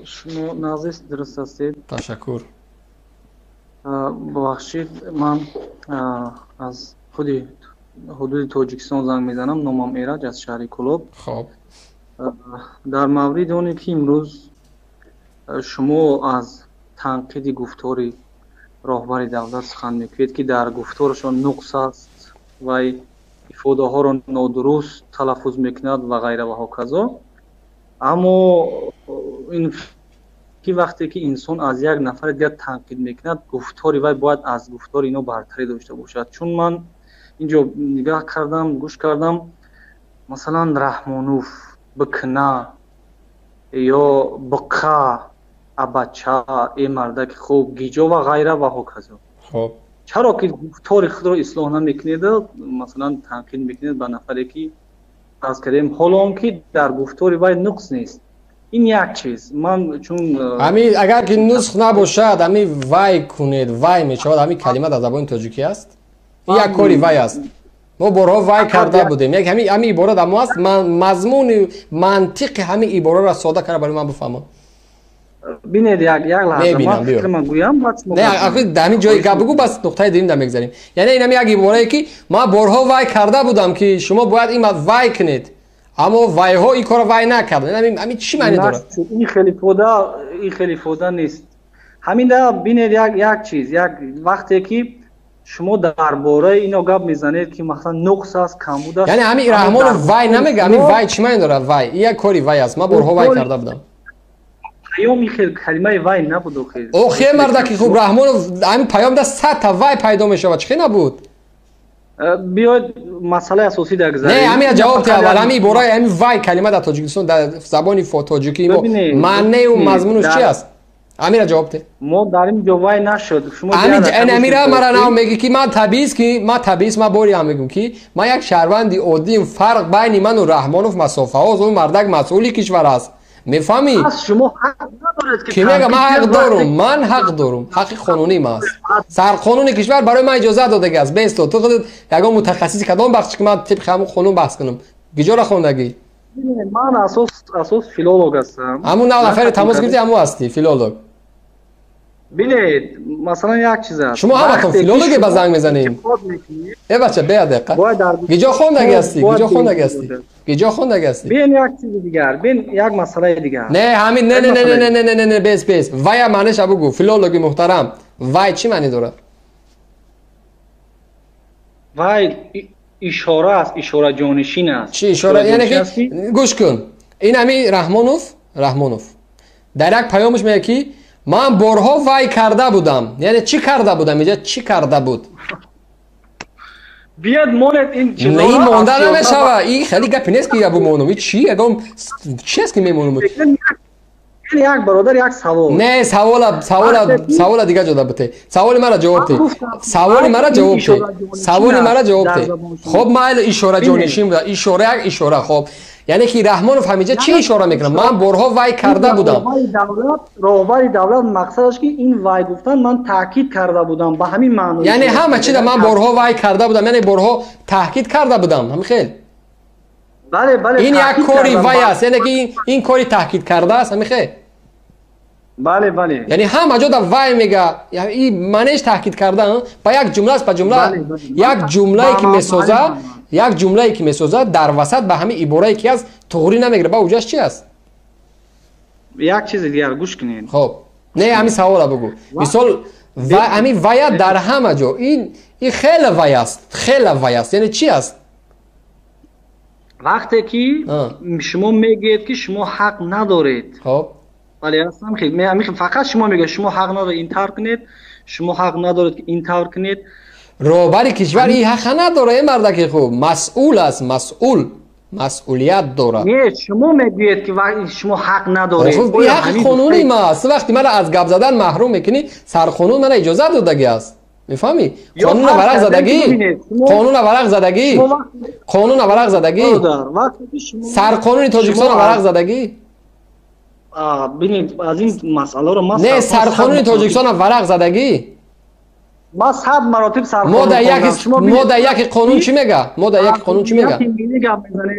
شما نازیست درست هستید. تشکر. ببخشید من از خودی حدود تاجیکستان زنگ میزنم. نامم ایرج از شهر کلوب. خب در مورد اونی که امروز شما از تنقید گفتاری راهبر دولت سخن میگویید که در گفتارشان نقص است و افاده ها را نادرست تلفظ میکند و غیره و هاکذا، اما این که وقتی که انسان از یک نفر دیگر تنقید میکند گفتاری وای باید از گفتار اینا برتری داشته باشد. چون من اینجا نگاه کردم گوش کردم مثلا رحمانوف بکنه یا بقه بچه ای مردک خوب گیجا و غیره و هاکذا. خب چرا که گفتار خود را اصلاح نمیکنید مثلا تنقید میکنید به نفری که از کردیم حالا که در گفتاری وای نقص نیست. این یک چیز من چون اگر که نسخ نباشد همی وای کنید وای میشود همی کلمه در زبان تاجیکی است. این یک کاری وای است. ما بارها وای کرده بودیم. یک همی عبارت اما است مضمون منطق همی عبارت را ساده کرده برای من بفهمم. ببینید یک لحظه من فکر من گویم نه آخه در همین جای گپ بگو بس نقطه دیریم در میگذاریم. یعنی این همی یک عبارتی که ما بارها وای کرده بودم که شما باید این وای کنید اما وای ها این کارو وای نکردن. همین چی معنی داره؟ این خیلی فوده نیست. همین ده ببینید یک چیز یک وقتی که شما درباره اینو گپ میزنید که مثلا نقص است کمبود است، یعنی همین رحمان وای نمیگه. همین وای چی معنی داره؟ وای این یک کاری وای است. ما بارها وای کرده بودم. پیام خیلی کلمه وای نبود خیلی. او خیلی مردکی خوب رحمان همین پیام ده 100 تا وای پیدا میشه چه نبود؟ بیاید مسئله اساسی در گذاریم. نه همین جواب ته اول همین برای همین وای کلمه در تاجیکستان در زبان تاجیکی معنی و مضمونش چی است؟ همین جواب ته. ما در این وای نشد. شما همین مرا نه میگی که من تبعیض ما باری هم میگم که ما یک شهروندی عادی فرق بین من و رحمانوف مسافه ها اون مردک مسئولی کشور است. میفهمی؟ شما حق ندارید که میگم من حق دارم. من حق دارم. حق قانونی ماست. سرقانون کشور برای من اجازه داده است. بیست تو خودت یگان متخصصی کدام بخش که من طبق همون قانون بحث کنم. کجا را خوندگی؟ من اساس فیلولوگ هستم. همون نفر تماس گرفتی همون هستی فیلولوگ. ببینید مثلا یک چیز است. شما همتون فیلولوگ به زنگ میزنید. ای بچه بیا دقت. کجا خوندگی هستی؟ کجا خوندگی هستی؟ ببین یک چیز دیگر. ببین یک مسئله دیگر. نه همین نه بس وای معنیش بگو. فیلولوگ محترم وای چی معنی داره؟ وای اشاره است. اشاره جانشین است. چی اشاره؟ یعنی که گوش کن این همین رحمانوف در یک پیامش میگه که من بارها وای کرده بودم. یعنی چی کرده بودم؟ اینجا چی کرده بود؟ بیاد مونت این چیزا نه این مونده نمیشوه. این خیلی گپی نیست که ابو مونم این چی اگم چی است که میمونم؟ یک برادر یک سوال. نه سوال دیگه جدا بده. سوال مرا جواب ده. سوال مرا جواب ده. خب ما اشاره جانشین بود. اشاره خب یعنی که رحمانوف همیشه چی اشاره میکنه؟ من بارها وای کرده بودم. راهبر دولت مقصدش که این وای گفتن من تاکید کرده بودم به همین معنی. یعنی همه چیز من بارها وای کرده بودم یعنی بارها تاکید کرده بودم. همین خیلی بله این یک کاری وای است. یعنی که این کاری تاکید کرده است. همین خیلی بله یعنی همه جا در وای میگه یعنی این معنیش تاکید کردن با یک جمله است. با جمله یک جمله‌ای که میسازه در وسط به همین عباره‌ای که از توری نمیگیره با اوجاش چی است؟ یک چیز دیگر گوش کنین. خب نه همین سوال بگو. مثال همین وای در همه جا این خیلی وای است. یعنی چی است؟ وقتی که شما میگید که شما حق ندارید. خب ولی اصلا خیلی فقط شما میگه شما حق ندارید این طور کنید، شما حق ندارید که این طور کنید. راهبر کشور این حق نداره. این مردک خوب مسئول است. مسئولیت داره. نه شما میگید که شما حق ندارید. خب این حق قانونی ماست. وقتی من از گپ زدن محروم میکنی سر قانون من اجازه دادگی است. میفهمی؟ قانون ورق زدگی سر قانون تاجیکستان ورق زدگی. ببینید از این مسئله رو نه سر قانون تاجیکستان ورق زدگی. ما 100 مراتب سر ما در یک قانون چی میگه؟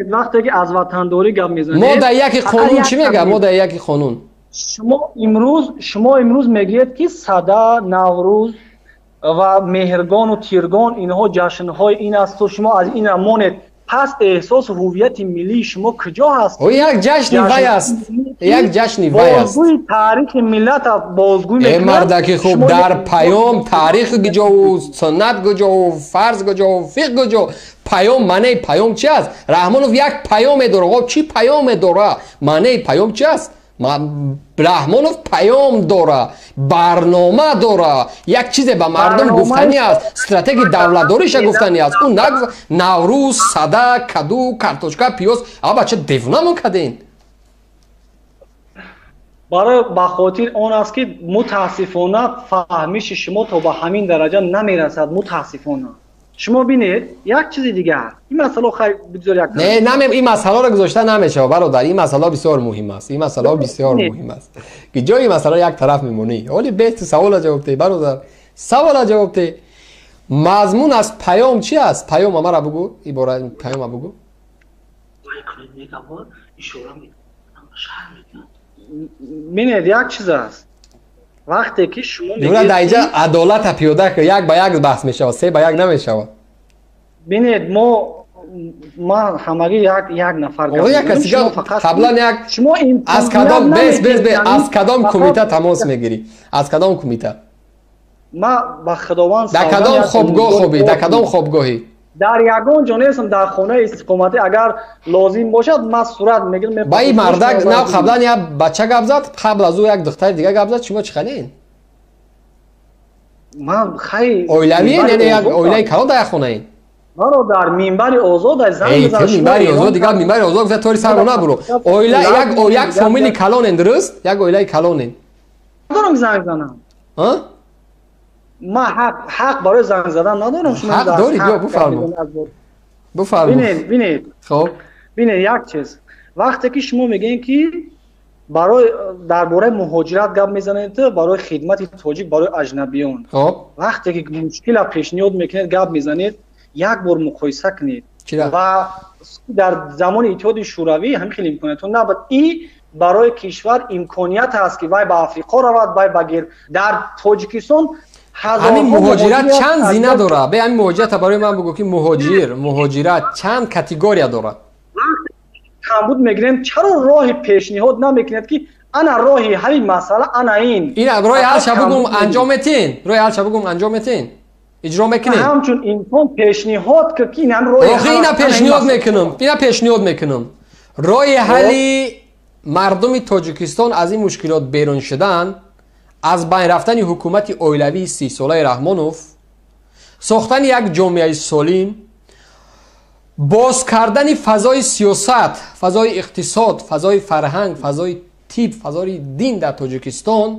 وقتی که از وطنداری گپ میزنید ما در یک قانون چی میگه؟ ما در یک قانون شما امروز میگید که صدا، نوروز و مهرگان و تیرگان اینها جشن‌های این است و شما از این مانید. پس احساس هویت ملی شما کجا هست؟ او یک جشن وای است، یک جشن وای است. بازگوی تاریخ ملت بازگوی میکنند. مردکی خوب در پیام تاریخ گجا و سنت گجا و فرض گجا و فقه گجا. پیام معنی پیام چی است؟ رحمانوف یک پیام داره. چی پیام داره؟ معنی پیام چی است؟ رحمانوف پیام داره، برنامه داره، یک چیز به مردم گفتنی است، استراتژی دولتداریش گفتنی است. اون نوروز، صدا، کدو، کارتوشکا، پیاز. آ بچه دیوانه میکردین. برای بخاطر اون است که متاسفانه فهمش شما تا به همین درجه نمیرسد. متاسفانه شما بینید یک چیز دیگه این مسئله خیلی بذار یک نه این مسئله را گذاشته نمیشه برادر. این مسئله بسیار مهم است. این مسئله بسیار مهم است که جای مسئله یک طرف میمونی. ولی بهت سوال جواب ده برادر. سوال جواب ده. مضمون از پیام چی است؟ پیام ما را بگو. عبارت پیام بگو. ببینید یک چیز است. وقتی که شما میگید اینجا عدالت پیاده که یک به یک بحث میشه و سه به یک نمیشه. ببینید ما همگی یک نفر یک کسی قبلا یک از کدام از کدام کمیته تماس میگیری؟ از کدام کمیته؟ ما با خداوند در کدام خوابگاه خوبی؟ در کدام خوابگاهی؟ در یگان جا نیستم، در خانه استقامتی. اگر لازم باشد ما صورت میگیرم. با این مردک نه قبلا یک بچه گپ زد، قبل از او یک دختر دیگه گپ زد. شما چی خنین؟ من خیلی اویلوی نه یک اویلای کلان در خونه این. مرا در منبر آزاد زنگ میزنه. منبر آزاد دیگه منبر آزاد گفت توری سر برو. اویلا یک فامیلی کلان درست؟ یک اویلای کلان. ندارم زنگ زنم. ها؟ ما حق برای زنگ زدن ندارم. شما حق داری بیا بفرمایید. ببینید خب ببینید یک چیز. وقتی که شما میگین که برای درباره مهاجرت گپ میزنید برای خدمت تاجیک برای اجنبیان. خب وقتی که مشکل پیشنهاد میکنید گپ میزنید یک بار مقایسه کنید. و در زمان اتحاد شوروی هم خیلی امکاناتون نبود. این برای کشور امکانیت هست که وای به آفریقا رود، وای به در تاجیکستان همین مهاجرت چند زینه داره؟ به همین مهاجرت برای من بگو که مهاجرت چند کاتگوری داره؟ کمبود میگیرن چرا راه پیشنهاد نمیکنید که انا راهی همین مسئله انا این راه حل شبگم انجام میتین؟ راه حل شبگم انجام میتین؟ اجرا میکنین؟ همچون اینکم پیشنهاد که این هم راه حل اینا پیشنهاد میکنم. راه حل مردم تاجیکستان از این مشکلات بیرون شدن، از بین رفتن حکومت اویلوی 30 ساله رحمانوف، ساختن یک جامعه سالم، باز کردن فضای سیاست، فضای اقتصاد، فضای فرهنگ، فضای طب، فضای دین در تاجیکستان،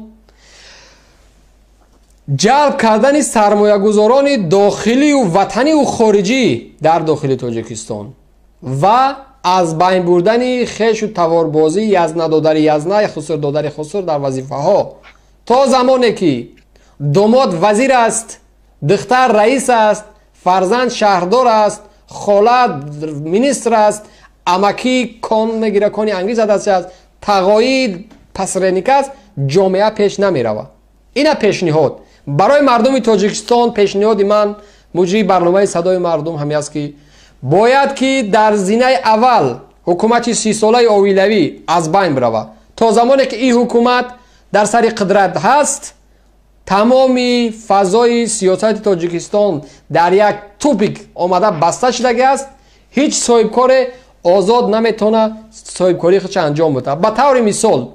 جلب کردن سرمایه گذاران داخلی و وطنی و خارجی در داخل تاجیکستان و از بین بردن خش و تواربازی یزنه دادر یزنه، خسر دادر خسر در وظیفه ها. تا زمانی که داماد وزیر است، دختر رئیس است، فرزند شهردار است، خاله مینیستر است، امکی کان میگیره، کانی انگیز است، تقاعد پسرنیک است، جامعه پیش نمی رود. این پیشنهاد برای مردم تاجیکستان، پیشنهاد من مجری برنامه صدای مردم همی است که باید که در زینه اول حکومت 30 ساله اویلوی از بین برود. تا زمانی که این حکومت در سر قدرت هست، تمامی فضای سیاست تاجیکستان در یک توپیک آمده بسته شده است. هیچ صاحبکار آزاد نمیتونه صاحبکاری خودش انجام بده. به طور مثال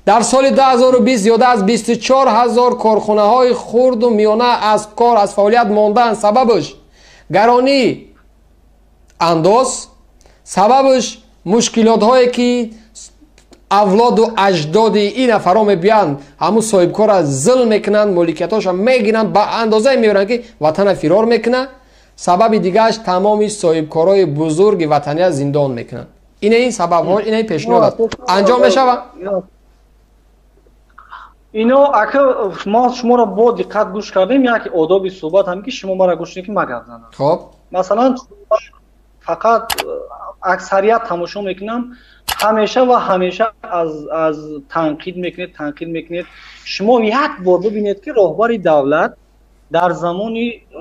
در سال 2020 زیاده از 24,000 کارخانه های خرد و میانه از کار از فعالیت ماندن. سببش گرانی انداز، سببش مشکلات هایی که اولاد و اجداد این نفرام بیان همون صاحبکار از ظلم میکنن، ملکیتاش میگیرن، با اندازه میبرن که وطن فرار میکنه. سبب دیگهش تمامی صاحبکارای بزرگ وطنی زندان میکنن. این سبب ها، این پیشنهاد است انجام بشود. اینا اگه ما شما را با دقت گوش کردیم، یک آداب صحبت هم که شما ما را گوش نکنید، ما گپ زنم. خب مثلا فقط اکثریت تماشا میکنم همیشه و همیشه از تنقید میکنید. شما یک بار ببینید که رهبر دولت در زمان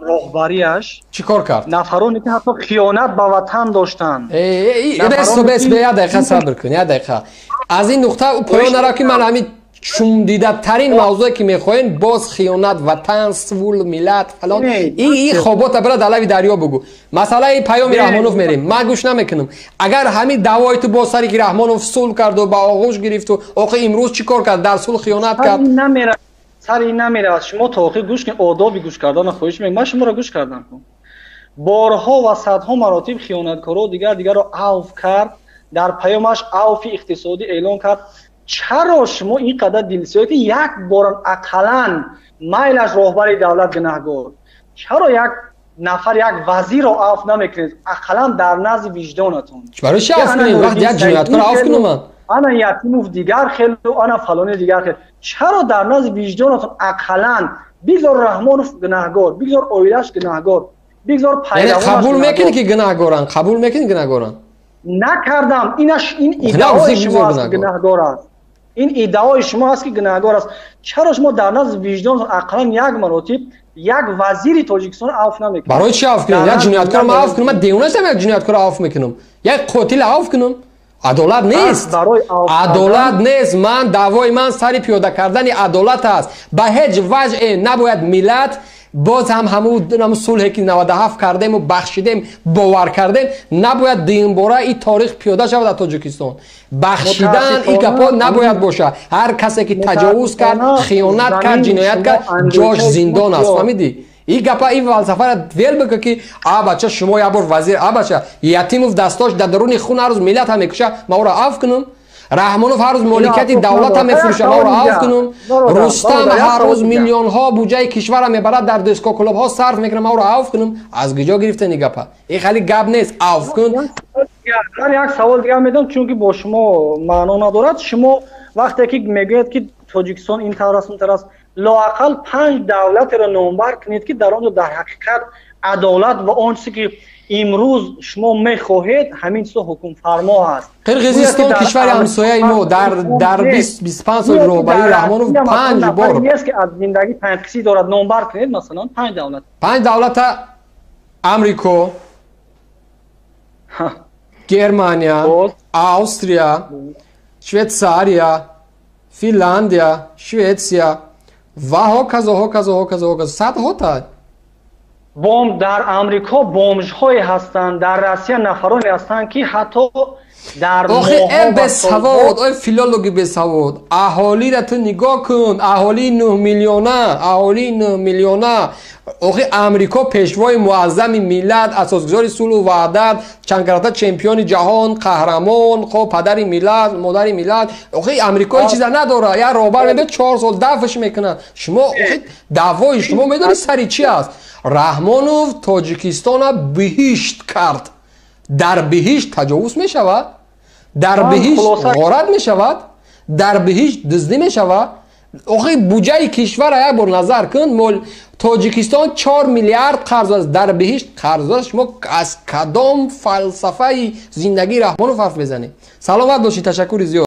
رهبریش چیکار کرد؟ نفرانی که حتی خیانت به وطن داشتن. بس یه دقیقه صبر کن، یه دقیقه. از این نقطه پایان را که من همین شوم دیده ترین موضوعی که میخواین باز خیانت وطن سول ملت فلان این خوابات برات علاوه دریا بگو. مثلا این پیام رحمانوف میریم من گوش نمیکنم. اگر همین دعوای تو با سری که رحمانوف صلح کرد و با آغوش گرفت و آخه امروز چیکار کرد در صلح خیانت کرد سر این نمیره. شما تا آخر گوش کن، آداب گوش کردن خواهش میکنم. من شما را گوش کردم بارها و صدها مراتب خیانتکارا دیگر را عفو کرد، در پیامش عفو اقتصادی اعلان کرد. چرا شما اینقدر دلسوزی یک بار اقلا میلش رهبر دولت گناهگار، چرا یک نفر یک وزیر رو عفو نمیکنید اقلا در نزد وجدانتون؟ برای چی عفو کنید؟ وقتی یک جنایتکار عفو کنم انا یتیموف دیگر خیلی و انا فلانی دیگر خیلی، چرا در نزد وجدانتون اقلا بگذار رحمانوف گناهگار، بگذار اویلش گناهگار، بگذار پیروانش یعنی قبول میکنی که گناهگارن؟ قبول میکنی گناهگارن؟ نکردم. این ایدئای شما است که گناهگار است. این ایدئای شما است که گناهگار است. چرا شما در نزد وجدانتون اقلا یک مراتب یک وزیر تاجیکستان عفو نمیکنید؟ برای چی عفو کنم؟ یک جنایتکار ما عفو کنم؟ من دیوانه هستم یک جنایتکار عفو میکنم؟ یک قاتل عفو کنم؟ عدالت نیست. عدالت نیست. من دعوای من سر پیاده کردن عدالت است. به هیچ وجه نباید ملت باز هم همون صلحی که 97 کردیم و بخشیدیم باور کردیم نباید دینباره این تاریخ پیاده شود در تاجیکستان. بخشیدن این گپا نباید باشه. هر کسی که تجاوز کرد، خیانت کرد، جنایت کرد جاش زندان است. فهمیدی؟ این گپا این فلسفه را ویل بگه که بچه شما یه بار وزیر بچه یتیموف دستاش در درون خون هر روز ملت هم میکشه ما او را عفو کنم؟ رحمانوف هر روز مالکیت دولت هم میفروشه ما را عفو کنم؟ رستم هر روز میلیون ها بودجه کشور هم میبرد در دیسکو کلوب ها صرف میکنه ما را عفو کنم؟ از کجا گرفته این گپا؟ این خیلی گپ نیست. عفو کن. یک سوال دیگه میدم چون که با شما معنا ندارد. شما وقتی که میگید که تاجیکستان این طور است اون طور است، لااقل 5 دولت را نامبر کنید که در آنجا در حقیقت عدالت و آنچه که امروز شما میخواهید همین سو حکم فرما است. قرقیزستان کشور همسایه ما در 25 سال رهبری رحمانوف 5 بار نیست که از زندگی تنقیصی دارد نامبر کنید. مثلا 5 دولت امریکا، گرمانیا، استرالیا، شویتساریا، فنلاندیا، شویتسیا و هاکذا صدها تا بمب در امریکا بمبش های هستند، در روسیه نفرانی هستند که حتی در آخه به سواد فیلولوژی به سواد اهالی را تو نگاه کن. اهالی 9 میلیونه آخه امریکا پیشوای معظم ملت، اساسگذار صلح و وحدت، چند کرده چمپیون جهان، قهرمان، خب پدر ملت، مادر ملت. آخه امریکا هیچ چیز نداره. یا رهبر میگه 4 سال دفعش میکنن. شما آخه دعوای شما میدونی سری چی است؟ رحمانوف تاجیکستان بهشت کرد. در بهشت تجاوز می شود؟ در بهشت غارت می شود؟ در بهشت دزدی می شود؟ آخه بودجه کشور را یک بار نظر کن. تاجیکستان 4 میلیارد قرض است. در بهشت قرض است. شما از کدام فلسفه زندگی رحمانوف حرف بزنید؟ سلامت باشید. تشکر زیاد.